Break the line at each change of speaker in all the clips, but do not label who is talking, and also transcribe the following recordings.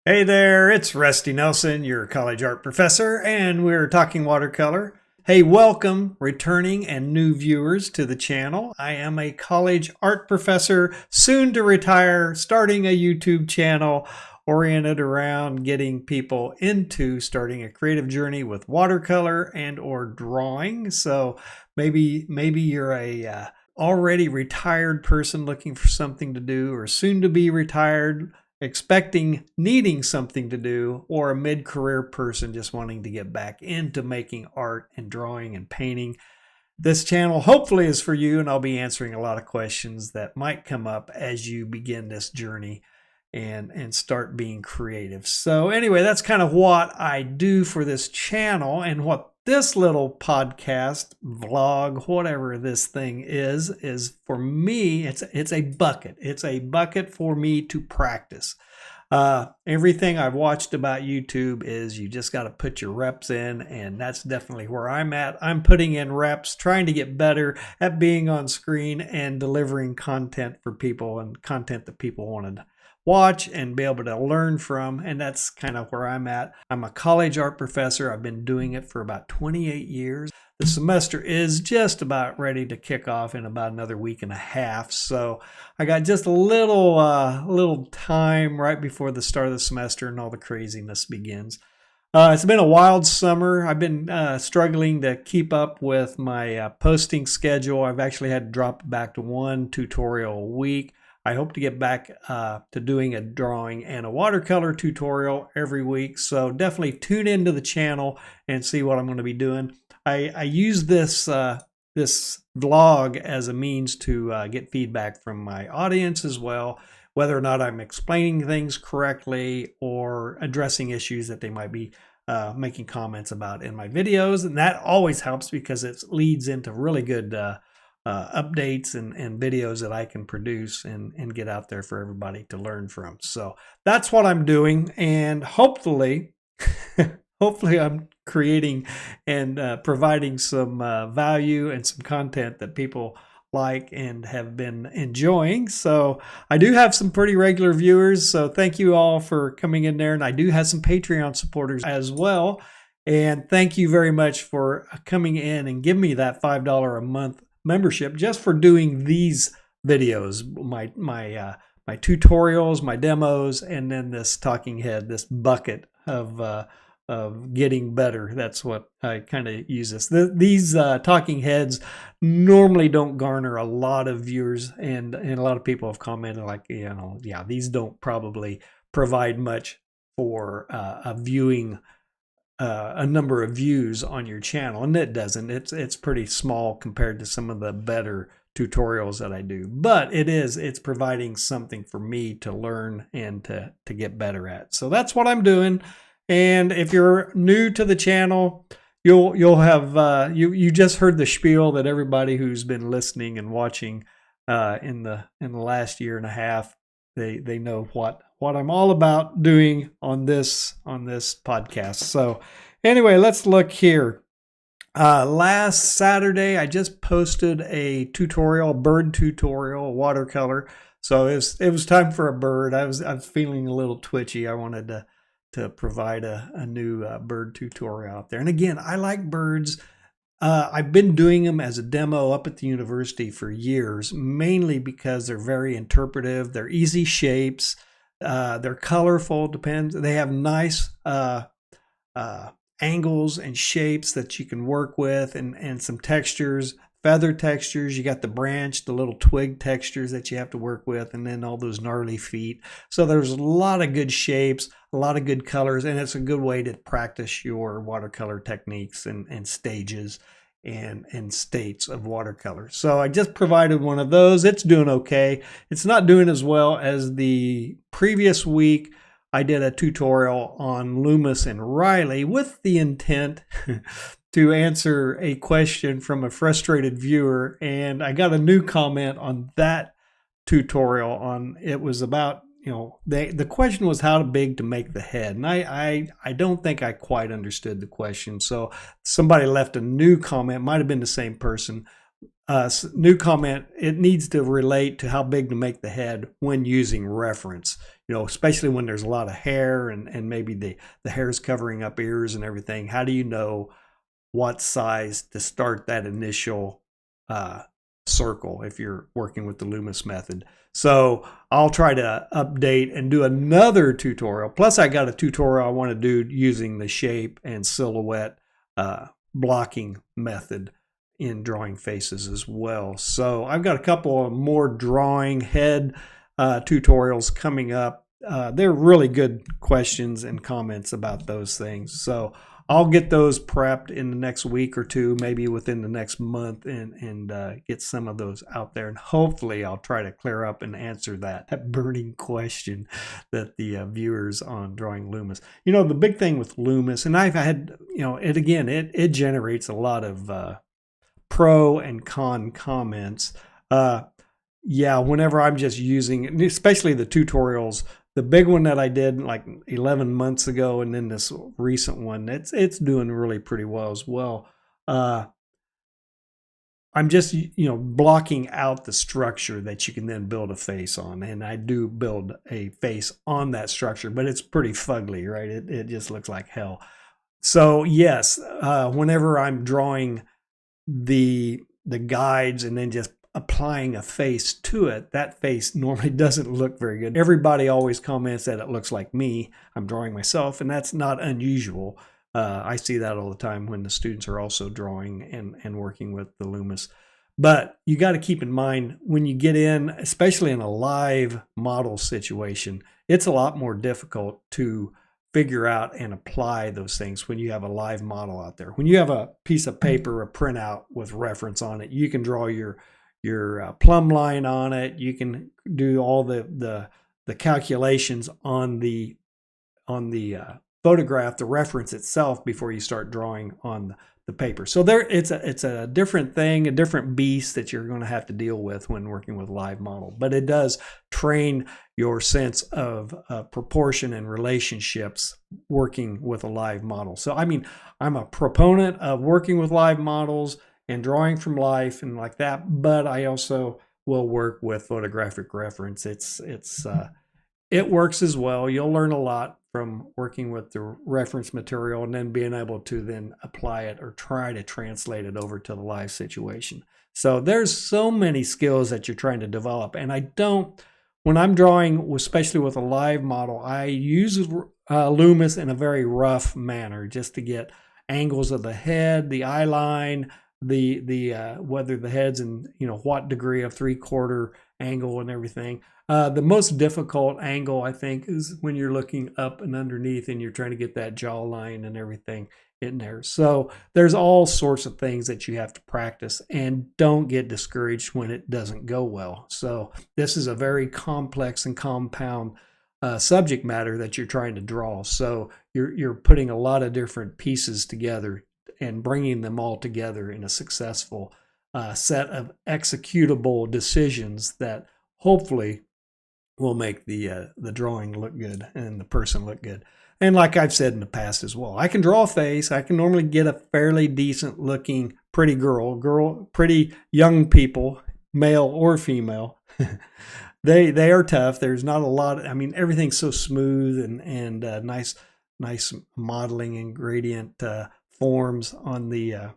Hey there, it's Rusty Nelson, your college art professor, and we're talking watercolor. Hey, welcome, returning and new viewers to the channel. I am a college art professor, soon to retire, starting a YouTube channel oriented around getting people into starting a creative journey with watercolor and or drawing. So maybe you're a already retired person looking for something to do, or soon to be retired, needing something to do, or a mid-career person just wanting to get back into making art and drawing and painting. This channel hopefully is for you, and I'll be answering a lot of questions that might come up as you begin this journey and start being creative. So anyway, that's kind of what I do for this channel, and what this little podcast, vlog, whatever this thing is for me, it's a bucket. It's a bucket for me to practice. Everything I've watched about YouTube is you just got to put your reps in, and that's definitely where I'm at. I'm putting in reps, trying to get better at being on screen and delivering content for people, and content that people want to watch and be able to learn from, and that's kind of where I'm at. I'm a college art professor. I've been doing it for about 28 years. The semester is just about ready to kick off in about another week and a half, so I got just a little time right before the start of the semester and all the craziness begins. It's been a wild summer. I've been struggling to keep up with my posting schedule. I've actually had to drop back to one tutorial a week. I hope to get back to doing a drawing and a watercolor tutorial every week. So definitely tune into the channel and see what I'm going to be doing. I use this vlog as a means to get feedback from my audience as well, whether or not I'm explaining things correctly or addressing issues that they might be making comments about in my videos. And that always helps because it leads into really good updates and videos that I can produce and get out there for everybody to learn from. So that's what I'm doing, and hopefully I'm creating and providing some value and some content that people like and have been enjoying. So I do have some pretty regular viewers, so thank you all for coming in there, and I do have some Patreon supporters as well, and thank you very much for coming in and giving me that $5 a month membership just for doing these videos, my tutorials, my demos, and then this talking head, this bucket of getting better. That's what I kind of use this. These talking heads normally don't garner a lot of viewers, and a lot of people have commented like, yeah, these don't probably provide much for a number of views on your channel, and it doesn't. It's pretty small compared to some of the better tutorials that I do, but it's providing something for me to learn and to get better at. So that's what I'm doing. And if you're new to the channel, you'll have you just heard the spiel that everybody who's been listening and watching in the last year and a half, they know what I'm all about doing on this podcast. So anyway, let's look here. Last Saturday, I just posted a bird tutorial, watercolor. So it was time for a bird. I was feeling a little twitchy. I wanted to provide a new bird tutorial out there. And again, I like birds. I've been doing them as a demo up at the university for years, mainly because they're very interpretive. They're easy shapes. They're colorful. They have nice angles and shapes that you can work with, and some textures, feather textures. You got the branch, the little twig textures that you have to work with, and then all those gnarly feet. So there's a lot of good shapes, a lot of good colors, and it's a good way to practice your watercolor techniques and stages and states of watercolor. So I just provided one of those. It's doing okay. It's not doing as well as the previous week. I did a tutorial on Loomis and Reilly with the intent to answer a question from a frustrated viewer, and I got a new comment on that tutorial. It was about, the question was how big to make the head, and I don't think I quite understood the question. So somebody left a new comment, might have been the same person, New comment, it needs to relate to how big to make the head when using reference, especially when there's a lot of hair and maybe the hair's covering up ears and everything. How do you know what size to start that initial circle if you're working with the Loomis method? So I'll try to update and do another tutorial. Plus I got a tutorial I want to do using the shape and silhouette blocking method in drawing faces as well. So I've got a couple of more drawing head tutorials coming up. They're really good questions and comments about those things. So I'll get those prepped in the next week or two, maybe within the next month, and get some of those out there. And hopefully I'll try to clear up and answer that burning question that the viewers on Drawing Loomis. The big thing with Loomis, and I've had, it generates a lot of pro and con comments. Whenever I'm just using, especially the tutorials, the big one that I did like 11 months ago, and then this recent one, it's doing really pretty well as well. I'm just, blocking out the structure that you can then build a face on. And I do build a face on that structure, but it's pretty fugly, right? It just looks like hell. So yes, whenever I'm drawing the guides and then just applying a face to it, that face normally doesn't look very good. Everybody always comments that it looks like me. I'm drawing myself, and that's not unusual. I see that all the time when the students are also drawing and working with the Loomis. But you got to keep in mind when you get in, especially in a live model situation, it's a lot more difficult to figure out and apply those things when you have a live model out there. When you have a piece of paper, a printout with reference on it, you can draw your plumb line on it. You can do all the calculations on the photograph, the reference itself, before you start drawing on the paper. So it's a different thing, a different beast that you're going to have to deal with when working with live model. But it does train your sense of proportion and relationships working with a live model. So I'm a proponent of working with live models and drawing from life and like that, but I also will work with photographic reference. It works as well. You'll learn a lot from working with the reference material and then being able to then apply it or try to translate it over to the live situation. So there's so many skills that you're trying to develop. And when I'm drawing, especially with a live model, I use Loomis in a very rough manner just to get angles of the head, the eye line, whether the head's in what degree of 3/4 angle and everything. The most difficult angle, I think, is when you're looking up and underneath and you're trying to get that jawline and everything in there. So there's all sorts of things that you have to practice, and don't get discouraged when it doesn't go well. So this is a very complex and compound subject matter that you're trying to draw. So you're putting a lot of different pieces together and bringing them all together in a successful set of executable decisions that hopefully will make the drawing look good and the person look good. And like I've said in the past as well, I can draw a face. I can normally get a fairly decent looking pretty pretty young people, male or female. They are tough. There's not a lot. Everything's so smooth and nice modeling and gradient forms on the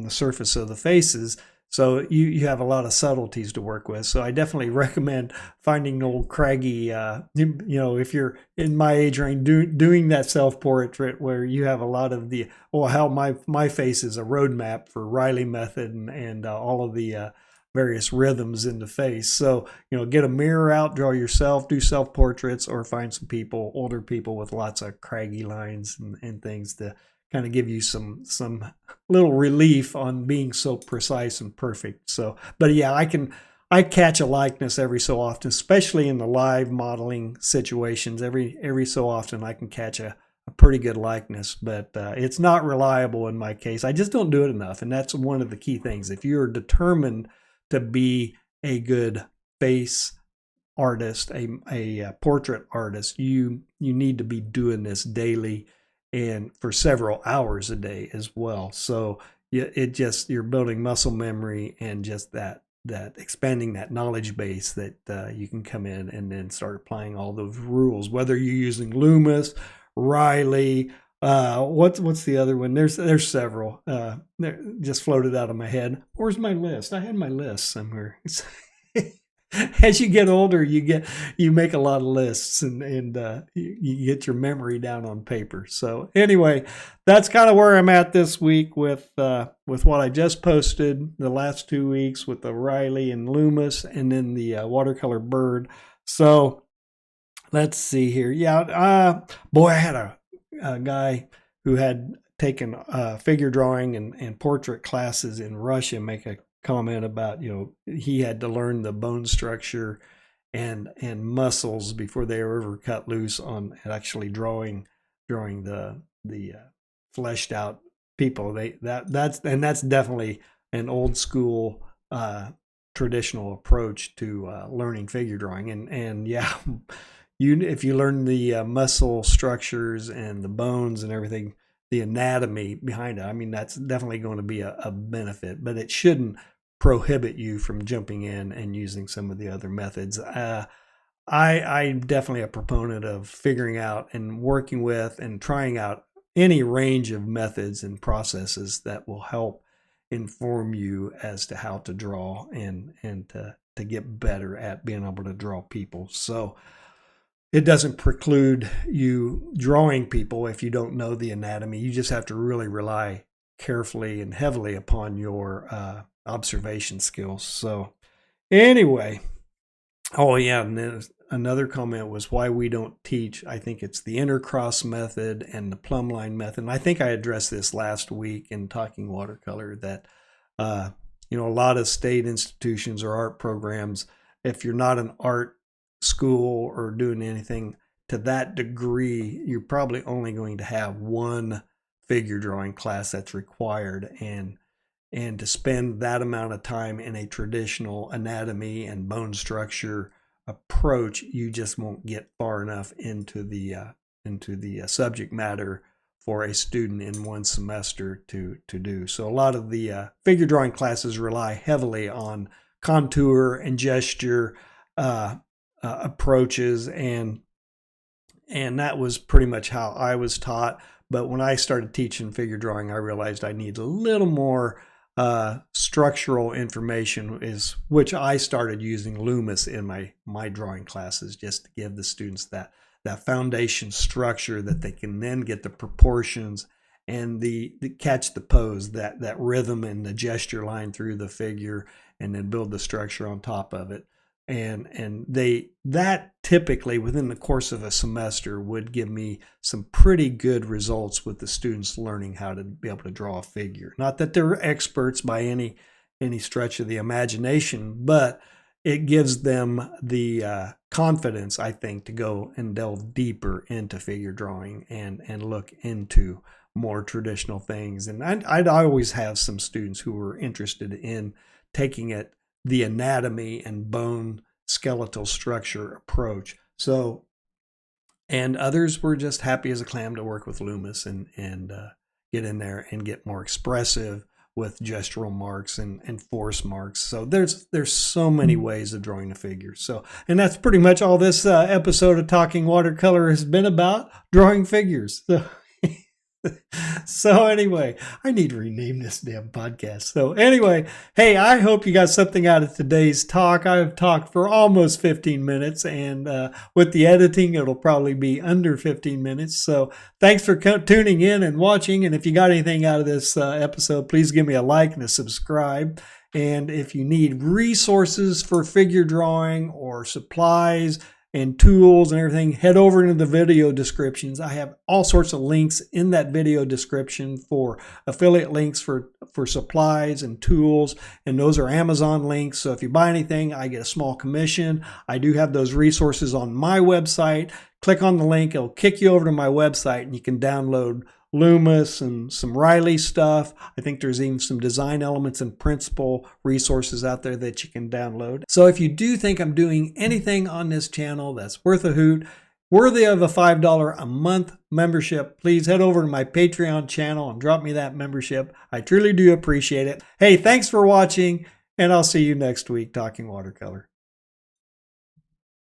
surface of the faces. So you have a lot of subtleties to work with. So I definitely recommend finding an old craggy, if you're in my age range, doing that self-portrait where you have a lot of how my face is a roadmap for Reilly method and all of the various rhythms in the face. So, get a mirror out, draw yourself, do self-portraits, or find some older people with lots of craggy lines and things to kind of give you some little relief on being so precise and perfect. So, but yeah, I catch a likeness every so often, especially in the live modeling situations. Every so often I can catch a pretty good likeness, but it's not reliable in my case. I just don't do it enough. And that's one of the key things. If you're determined to be a good face artist, a portrait artist, you need to be doing this daily and for several hours a day as well. So you're building muscle memory and just that expanding that knowledge base that you can come in and then start applying all those rules, whether you're using Loomis, Reilly, what's the other one? There's several. Just floated out of my head. Where's my list? I had my list somewhere. As you get older, you make a lot of lists and you get your memory down on paper. So anyway, that's kind of where I'm at this week with what I just posted the last 2 weeks with the Reilly and Loomis, and then the watercolor bird. So let's see here. Yeah, boy, I had a guy who had taken figure drawing and portrait classes in Russia make a comment about, he had to learn the bone structure and muscles before they were ever cut loose on actually drawing the fleshed out people. That's definitely an old school traditional approach to learning figure drawing. And yeah, if you learn the muscle structures and the bones and everything, the anatomy behind it, I mean, that's definitely going to be a benefit, but it shouldn't prohibit you from jumping in and using some of the other methods. I'm definitely a proponent of figuring out and working with and trying out any range of methods and processes that will help inform you as to how to draw and to get better at being able to draw people. So it doesn't preclude you drawing people if you don't know the anatomy. You just have to really rely carefully and heavily upon your observation skills. So anyway, oh yeah, and then another comment was why we don't teach. I think it's the intercross method and the plumb line method. And I think I addressed this last week in Talking Watercolor, that a lot of state institutions or art programs, if you're not an art school or doing anything to that degree, you're probably only going to have one figure drawing class that's required, and to spend that amount of time in a traditional anatomy and bone structure approach, you just won't get far enough into the subject matter for a student in one semester to do. So a lot of the figure drawing classes rely heavily on contour and gesture approaches, and that was pretty much how I was taught. But when I started teaching figure drawing, I realized I need a little more structural information, which I started using Loomis in my drawing classes, just to give the students that foundation structure that they can then get the proportions and the catch the pose, that rhythm and the gesture line through the figure, and then build the structure on top of it. And that typically within the course of a semester would give me some pretty good results with the students learning how to be able to draw a figure. Not that they're experts by any stretch of the imagination, but it gives them the confidence, I think, to go and delve deeper into figure drawing and look into more traditional things. And I'd always have some students who were interested in taking it the anatomy and bone skeletal structure approach. So, and others were just happy as a clam to work with Loomis and get in there and get more expressive with gestural marks and force marks. So there's so many ways of drawing a figure. So, and that's pretty much all this episode of Talking Watercolor has been about, drawing figures. So anyway, I need to rename this damn podcast. So anyway, hey, I hope you got something out of today's talk. I've talked for almost 15 minutes, and with the editing, it'll probably be under 15 minutes. So thanks for tuning in and watching. And if you got anything out of this episode, please give me a like and a subscribe. And if you need resources for figure drawing or supplies and tools and everything, head over into the video descriptions. I have all sorts of links in that video description for affiliate links for supplies and tools, and those are Amazon links. So if you buy anything, I get a small commission. I do have those resources on my website. Click on the link, it'll kick you over to my website, and you can download Loomis and some Reilly stuff. I think there's even some design elements and principle resources out there that you can download. So if you do think I'm doing anything on this channel that's worth a hoot, worthy of a $5 a month membership, please head over to my Patreon channel and drop me that membership. I truly do appreciate it. Hey, thanks for watching, and I'll see you next week talking watercolor.